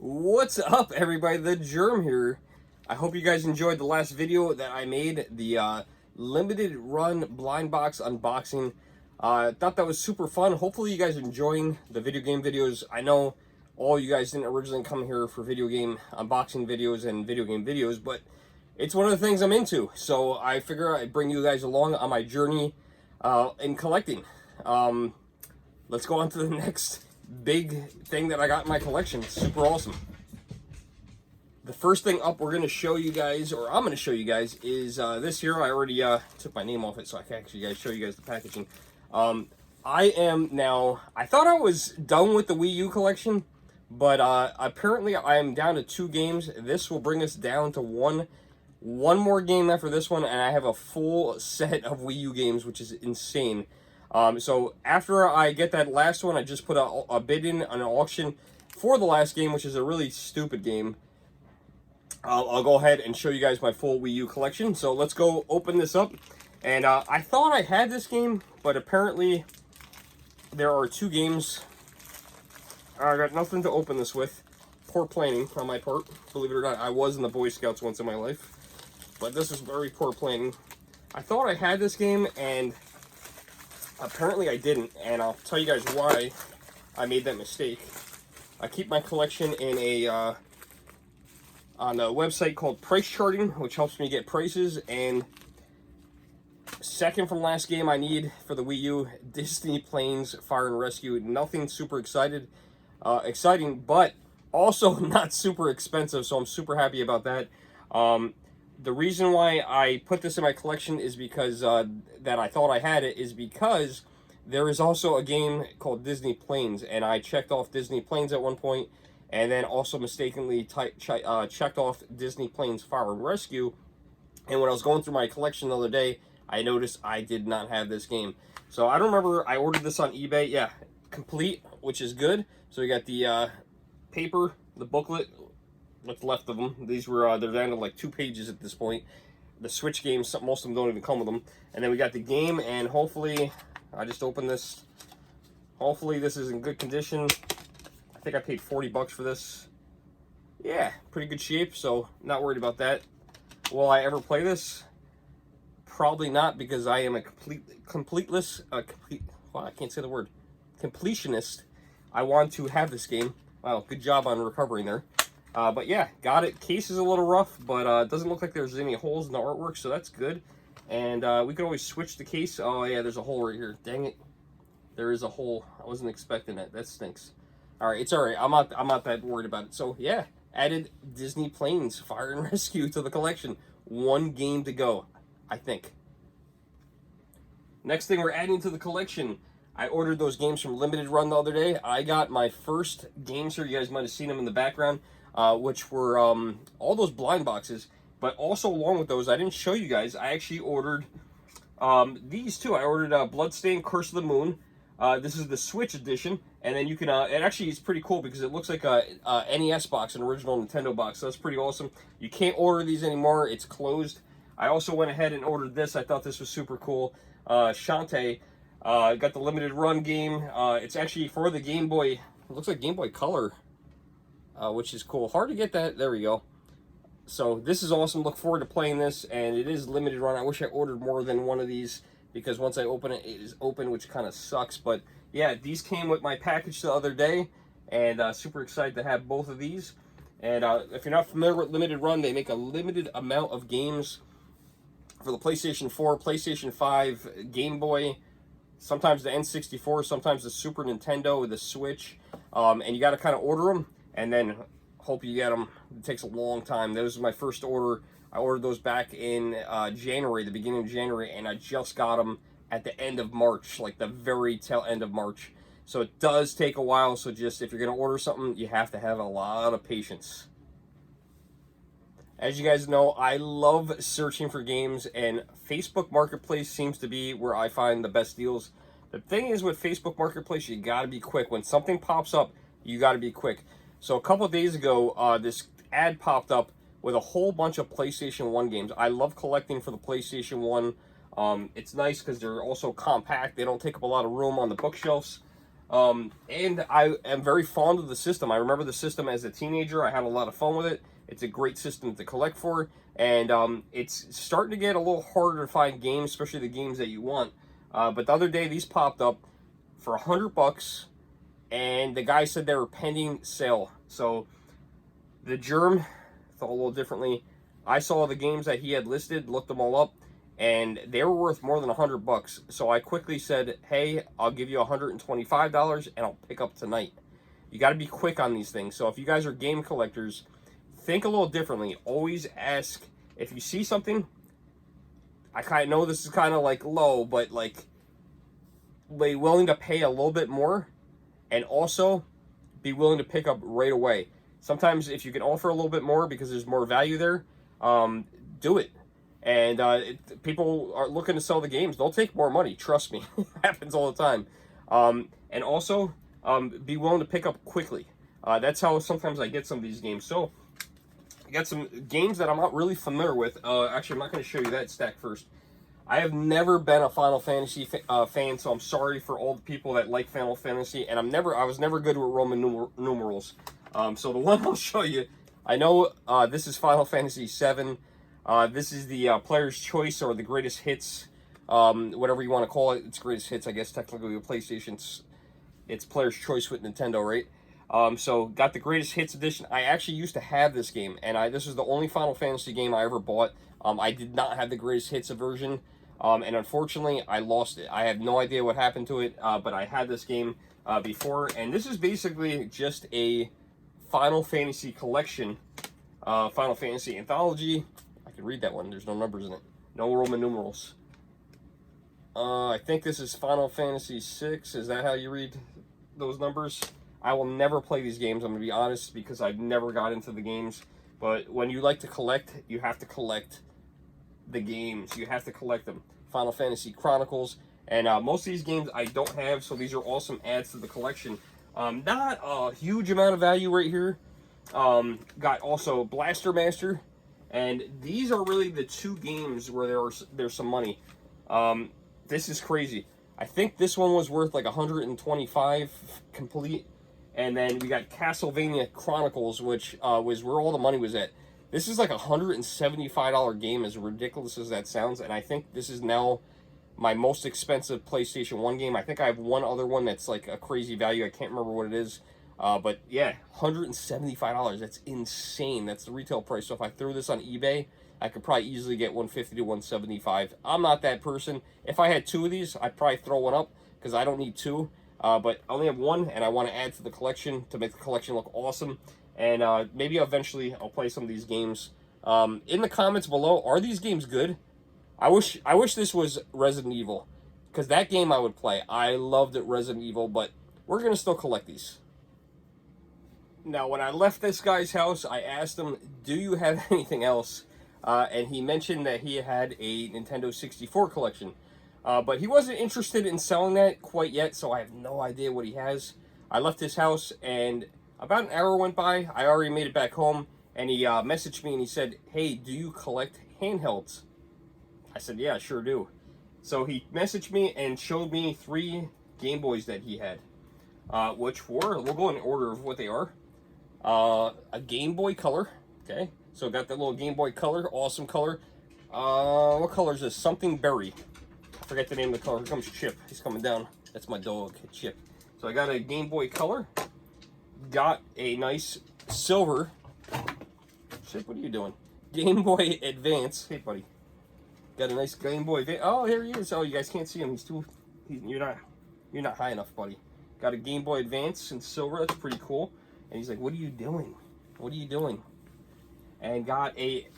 What's up, everybody? The Germ here. I hope you guys enjoyed the last video that I made, the limited run blind box unboxing. Thought that was super fun. Hopefully you guys are enjoying the video game videos. I know all you guys didn't originally come here for video game unboxing videos and video game videos, but it's one of the things I'm into. So I figure I'd bring you guys along on my journey in collecting. Let's go on to the next big thing that I got in my collection. It's super awesome. The first thing up we're going to show you guys, or I'm going to show you guys, is this here. I already took my name off it, so I can actually show you guys the packaging. I thought I was done with the Wii U collection, but apparently I am down to 2 games. This will bring us down to one more game after this one, and I have a full set of Wii U games, which is insane. So after I get that last one, I just put a bid in on an auction for the last game, which is a really stupid game. I'll go ahead and show you guys my full Wii U collection. So let's go open this up. And I thought I had this game, but apparently there are 2 games. I got nothing to open this with. Poor planning on my part. Believe it or not, I was in the Boy Scouts once in my life. But this is very poor planning. I thought I had this game, and apparently I didn't, and I'll tell you guys why I made that mistake. I keep my collection in on a website called Price Charting, which helps me get prices, and second from last game I need for the Wii U, Disney Planes Fire and Rescue. Nothing super exciting, but also not super expensive, so I'm super happy about that. The reason why I put this in my collection is because that I thought I had it is because there is also a game called Disney Planes, and I checked off Disney Planes at one point, and then also mistakenly checked off Disney Planes Fire and Rescue. And when I was going through my collection the other day, I noticed I did not have this game. So I don't remember, I ordered this on eBay. Yeah, complete, which is good. So we got the paper, the booklet, what's left of them. These were they're down to like 2 pages at this point. The Switch games, most of them don't even come with them. And then we got the game, and hopefully I just opened this. Hopefully this is in good condition. I think I paid 40 bucks for this. Yeah, pretty good shape, so not worried about that. Will I ever play this? Probably not, because I am a completionist. I want to have this game. Wow, good job on recovering there. But yeah, got it. Case is a little rough, but it doesn't look like there's any holes in the artwork, so that's good. And we can always switch the case. Oh yeah, there's a hole right here. Dang it. There is a hole. I wasn't expecting that. That stinks. Alright, it's alright. I'm not that worried about it. So yeah, added Disney Planes Fire and Rescue to the collection. 1 game to go, I think. Next thing we're adding to the collection, I ordered those games from Limited Run the other day. I got my first games here. You guys might have seen them in the background, which were all those blind boxes. But also along with those, I didn't show you guys, I actually ordered these 2. I ordered Bloodstain, Curse of the Moon. This is the Switch edition, and then you can, it actually is pretty cool because it looks like a NES box, an original Nintendo box, so that's pretty awesome. You can't order these anymore, it's closed. I also went ahead and ordered this. I thought this was super cool. Shantae, got the Limited Run game. It's actually for the Game Boy, it looks like Game Boy Color, which is cool. Hard to get that, there we go. So this is awesome, look forward to playing this, and it is Limited Run. I wish I ordered more than one of these, because once I open it, it is open, which kind of sucks. But yeah, these came with my package the other day, and super excited to have both of these. And if you're not familiar with Limited Run, they make a limited amount of games for the PlayStation 4, PlayStation 5, Game Boy, sometimes the N64, sometimes the Super Nintendo, the Switch. And you got to kind of order them, and then hope you get them. It takes a long time. That was my first order. I ordered those back in January, the beginning of January, and I just got them at the end of March, like the very tail end of March. So it does take a while, so just if you're going to order something, you have to have a lot of patience. As you guys know, I love searching for games, and Facebook Marketplace seems to be where I find the best deals. The thing is with Facebook Marketplace, you got to be quick. When something pops up, you got to be quick. So a couple of days ago, this ad popped up with a whole bunch of PlayStation 1 games. I love collecting for the PlayStation 1. It's nice because they're also compact. They don't take up a lot of room on the bookshelves. And I am very fond of the system. I remember the system as a teenager. I had a lot of fun with it. It's a great system to collect for, and it's starting to get a little harder to find games, especially the games that you want. But the other day, these popped up for $100, and the guy said they were pending sale. So the Germ thought a little differently. I saw the games that he had listed, looked them all up, and they were worth more than $100. So I quickly said, hey, I'll give you $125 and I'll pick up tonight. You got to be quick on these things. So if you guys are game collectors, think a little differently. Always ask, if you see something, I kind of know this is kind of like low, but like, be willing to pay a little bit more, and also be willing to pick up right away. Sometimes if you can offer a little bit more because there's more value there, do it. And people are looking to sell the games. They'll take more money. Trust me. It happens all the time. And also, be willing to pick up quickly. That's how sometimes I get some of these games. So, I got some games that I'm not really familiar with. Actually, I'm not going to show you that stack first. I have never been a Final Fantasy fan, so I'm sorry for all the people that like Final Fantasy. And I was never good with Roman numerals. So the one I'll show you, I know this is Final Fantasy VII. This is the player's choice, or the greatest hits, whatever you want to call it. It's greatest hits, I guess, technically with PlayStation. It's player's choice with Nintendo, right? So got the greatest hits edition. I actually used to have this game, and this is the only Final Fantasy game I ever bought. I did not have the greatest hits version, and unfortunately, I lost it. I have no idea what happened to it, but I had this game before, and this is basically just a Final Fantasy collection, Final Fantasy anthology. I can read that one. There's no numbers in it. No Roman numerals. I think this is Final Fantasy VI. Is that how you read those numbers? I will never play these games, I'm going to be honest, because I've never got into the games. But when you like to collect, you have to collect the games. You have to collect them. Final Fantasy Chronicles. And most of these games I don't have, so these are awesome adds to the collection. Not a huge amount of value right here. Got also Blaster Master. And these are really the two games where there's some money. This is crazy. I think this one was worth like $125 complete. And then we got Castlevania Chronicles, which was where all the money was at. This is like a $175 game, as ridiculous as that sounds. And I think this is now my most expensive PlayStation 1 game. I think I have one other one that's like a crazy value. I can't remember what it is. But yeah, $175. That's insane. That's the retail price. So if I threw this on eBay, I could probably easily get $150 to $175. I'm not that person. If I had two of these, I'd probably throw one up because I don't need two. But I only have one, and I want to add to the collection to make the collection look awesome. And maybe eventually I'll play some of these games. In the comments below, are these games good? I wish this was Resident Evil, because that game I would play. I loved it, Resident Evil, but we're going to still collect these. Now, when I left this guy's house, I asked him, do you have anything else? And he mentioned that he had a Nintendo 64 collection. But he wasn't interested in selling that quite yet, so I have no idea what he has. I left his house, and about an hour went by. I already made it back home, and he messaged me, and he said, hey, do you collect handhelds? I said, yeah, I sure do. So he messaged me and showed me 3 Game Boys that he had, which were, we'll go in order of what they are. A Game Boy Color, okay? So got that little Game Boy Color, awesome color. What color is this? Something Berry. I forget the name of the color. Here comes Chip. He's coming down. That's my dog, Chip. So I got a Game Boy Color. Got a nice silver. Chip, what are you doing? Game Boy Advance. Hey, buddy. Got a nice Game Boy Advance. Oh, here he is. Oh, you guys can't see him. You're not high enough, buddy. Got a Game Boy Advance in silver. That's pretty cool. And he's like, what are you doing? What are you doing? And got a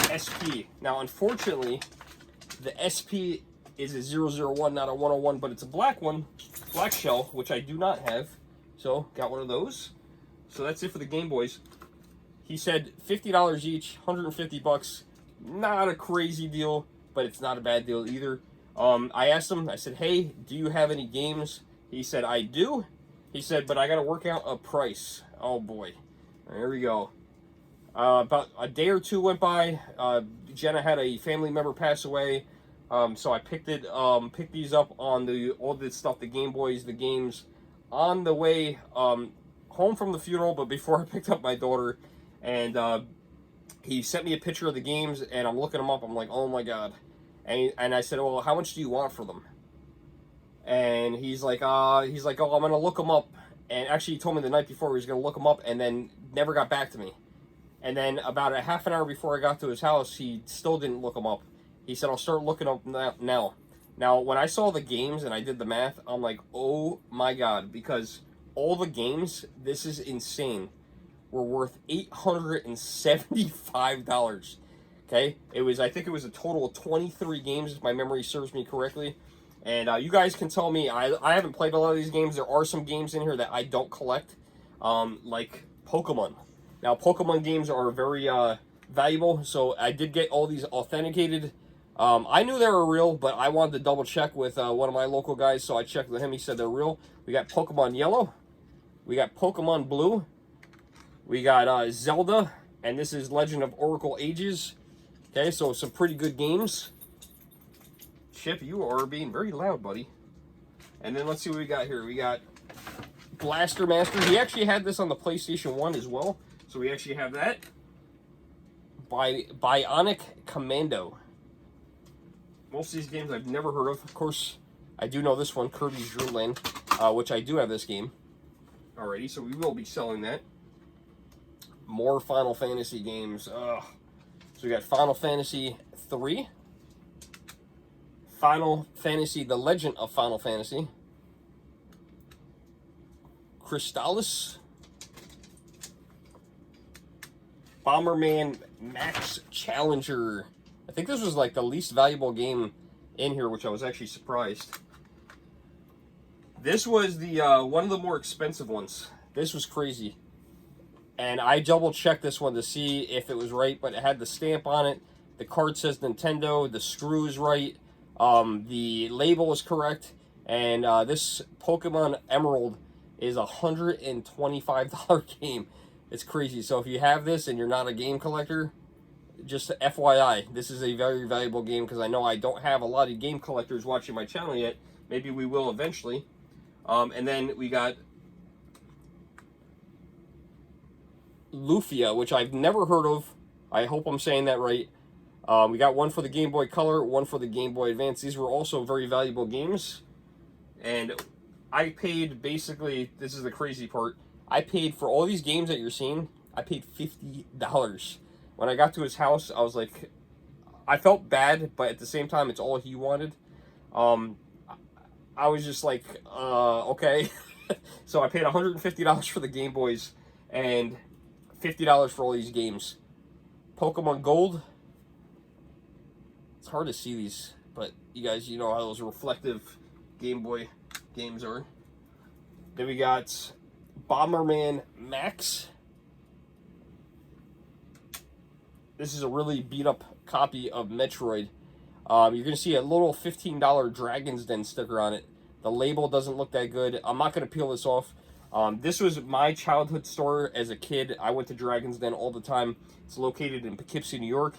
SP. Now, unfortunately, the SP is a 001, not a 101, but it's a black one, black shell, which I do not have. So, got one of those. So that's it for the Game Boys. He said $50 each, $150. Not a crazy deal, but it's not a bad deal either. I asked him, I said, hey, do you have any games? He said, I do. He said, but I got to work out a price. Oh, boy. There we go. About a day or two went by. Jenna had a family member pass away. So I picked these up on all this stuff, the Game Boys, the games. on the way home from the funeral, but before I picked up my daughter, and he sent me a picture of the games, and I'm looking them up. I'm like, oh my god. And I said, well, how much do you want for them? And he's like, oh, I'm gonna look them up. And actually, he told me the night before he was gonna look them up, and then never got back to me. And then about a half an hour before I got to his house, he still didn't look them up. He said, I'll start looking up now. Now, when I saw the games and I did the math, I'm like, oh my god, because all the games, this is insane, were worth $875. Okay? I think it was a total of 23 games, if my memory serves me correctly. And you guys can tell me, I haven't played a lot of these games. There are some games in here that I don't collect, like Pokemon. Now, Pokemon games are very valuable, so I did get all these authenticated. I knew they were real, but I wanted to double check with one of my local guys, so I checked with him. He said they're real. We got Pokemon Yellow. We got Pokemon Blue. We got Zelda, and this is Legend of Oracle Ages. Okay, so some pretty good games. Chip, you are being very loud, buddy. And then let's see what we got here. We got Blaster Master. He actually had this on the PlayStation 1 as well. So we actually have that. Bionic Commando. Most of these games I've never heard of. Of course, I do know this one, Kirby's Dream Land, which I do have this game already, so we will be selling that. More Final Fantasy games. So we got Final Fantasy 3. Final Fantasy, The Legend of Final Fantasy. Crystallis. Bomberman Max Challenger. I think this was like the least valuable game in here, which I was actually surprised. This was the one of the more expensive ones. This was crazy. And I double checked this one to see if it was right, but it had the stamp on it. The card says Nintendo, the screw is right. The label is correct, and this Pokemon Emerald is a $125 game. It's crazy. So if you have this and you're not a game collector, just FYI, this is a very valuable game, because I know I don't have a lot of game collectors watching my channel yet. Maybe we will eventually. And then we got Lufia, which I've never heard of. I hope I'm saying that right. We got one for the Game Boy Color, one for the Game Boy Advance. These were also very valuable games. And I paid, basically, this is the crazy part, I paid for all these games that you're seeing, I paid $50. When I got to his house, I was like, I felt bad, but at the same time, it's all he wanted. I was just like, okay. So I paid $150 for the Game Boys and $50 for all these games. Pokemon Gold. It's hard to see these, but you guys, you know how those reflective Game Boy games are. Then we got Bomberman Max. This is a really beat up copy of Metroid. You're going to see a little $15 Dragon's Den sticker on it. The label doesn't look that good. I'm not going to peel this off. This was my childhood store as a kid. I went to Dragon's Den all the time. It's located in Poughkeepsie, New York.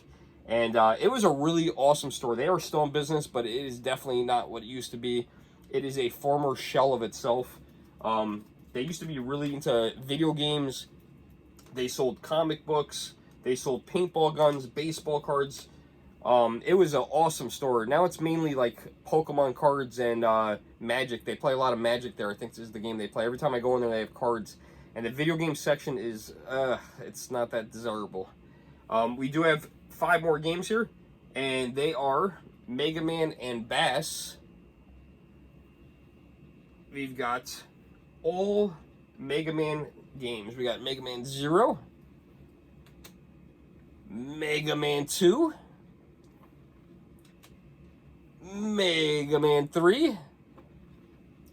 And it was a really awesome store. They are still in business, but it is definitely not what it used to be. It is a former shell of itself. They used to be really into video games. They sold comic books. They sold paintball guns, baseball cards. It was an awesome store. Now it's mainly like Pokemon cards and Magic. They play a lot of Magic there. I think this is the game they play. Every time I go in there, they have cards. And the video game section is, it's not that desirable. We do have 5 more games here, and they are Mega Man and Bass. We've got all Mega Man games. We got Mega Man 0, Mega Man 2, Mega Man 3,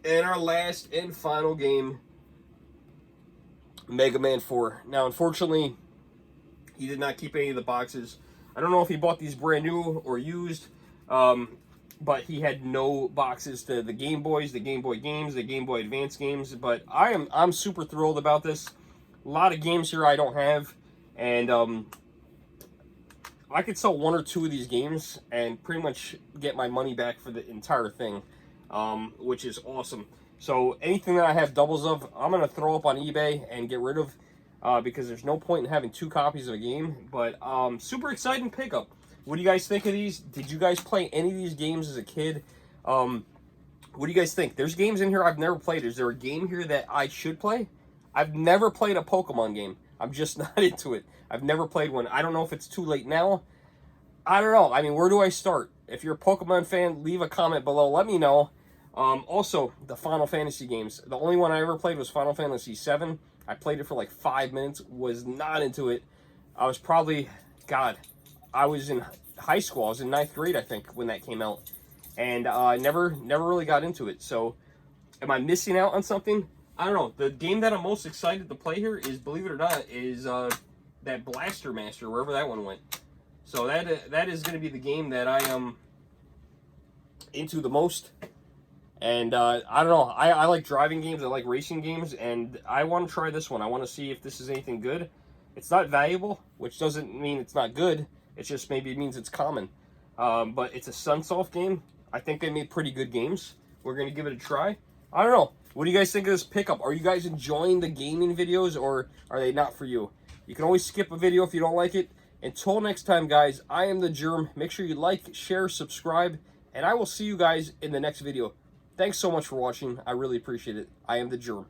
and our last and final game, Mega Man 4. Now, unfortunately, he did not keep any of the boxes. I don't know if he bought these brand new or used, but he had no boxes to the Game Boys, the Game Boy games, the Game Boy Advance games. But I'm super thrilled about this. A lot of games here I don't have, and I could sell 1 or 2 of these games and pretty much get my money back for the entire thing, which is awesome. So anything that I have doubles of, I'm going to throw up on eBay and get rid of, because there's no point in having 2 copies of a game. But super exciting pickup. What do you guys think of these? Did you guys play any of these games as a kid? What do you guys think? There's games in here I've never played. Is there a game here that I should play? I've never played a Pokemon game. I'm just not into it. I've never played one. I don't know if it's too late now. I don't know. I mean, where do I start? If you're a Pokemon fan, leave a comment below. Let me know. Also, the Final Fantasy games. The only one I ever played was Final Fantasy VII. I played it for like 5 minutes. Was not into it. I was probably, God, I was in high school. I was in 9th grade, I think, when that came out. And I never really got into it. So, am I missing out on something? I don't know. The game that I'm most excited to play here is, believe it or not, is that Blaster Master, wherever that one went. So that is going to be the game that I am into the most. And I don't know. I like driving games. I like racing games. And I want to try this one. I want to see if this is anything good. It's not valuable, which doesn't mean it's not good. It just maybe means it's common. But it's a Sunsoft game. I think they made pretty good games. We're going to give it a try. I don't know. What do you guys think of this pickup? Are you guys enjoying the gaming videos, or are they not for you? You can always skip a video if you don't like it. Until next time, guys, I am the Germ. Make sure you like, share, subscribe, and I will see you guys in the next video. Thanks so much for watching. I really appreciate it. I am the Germ.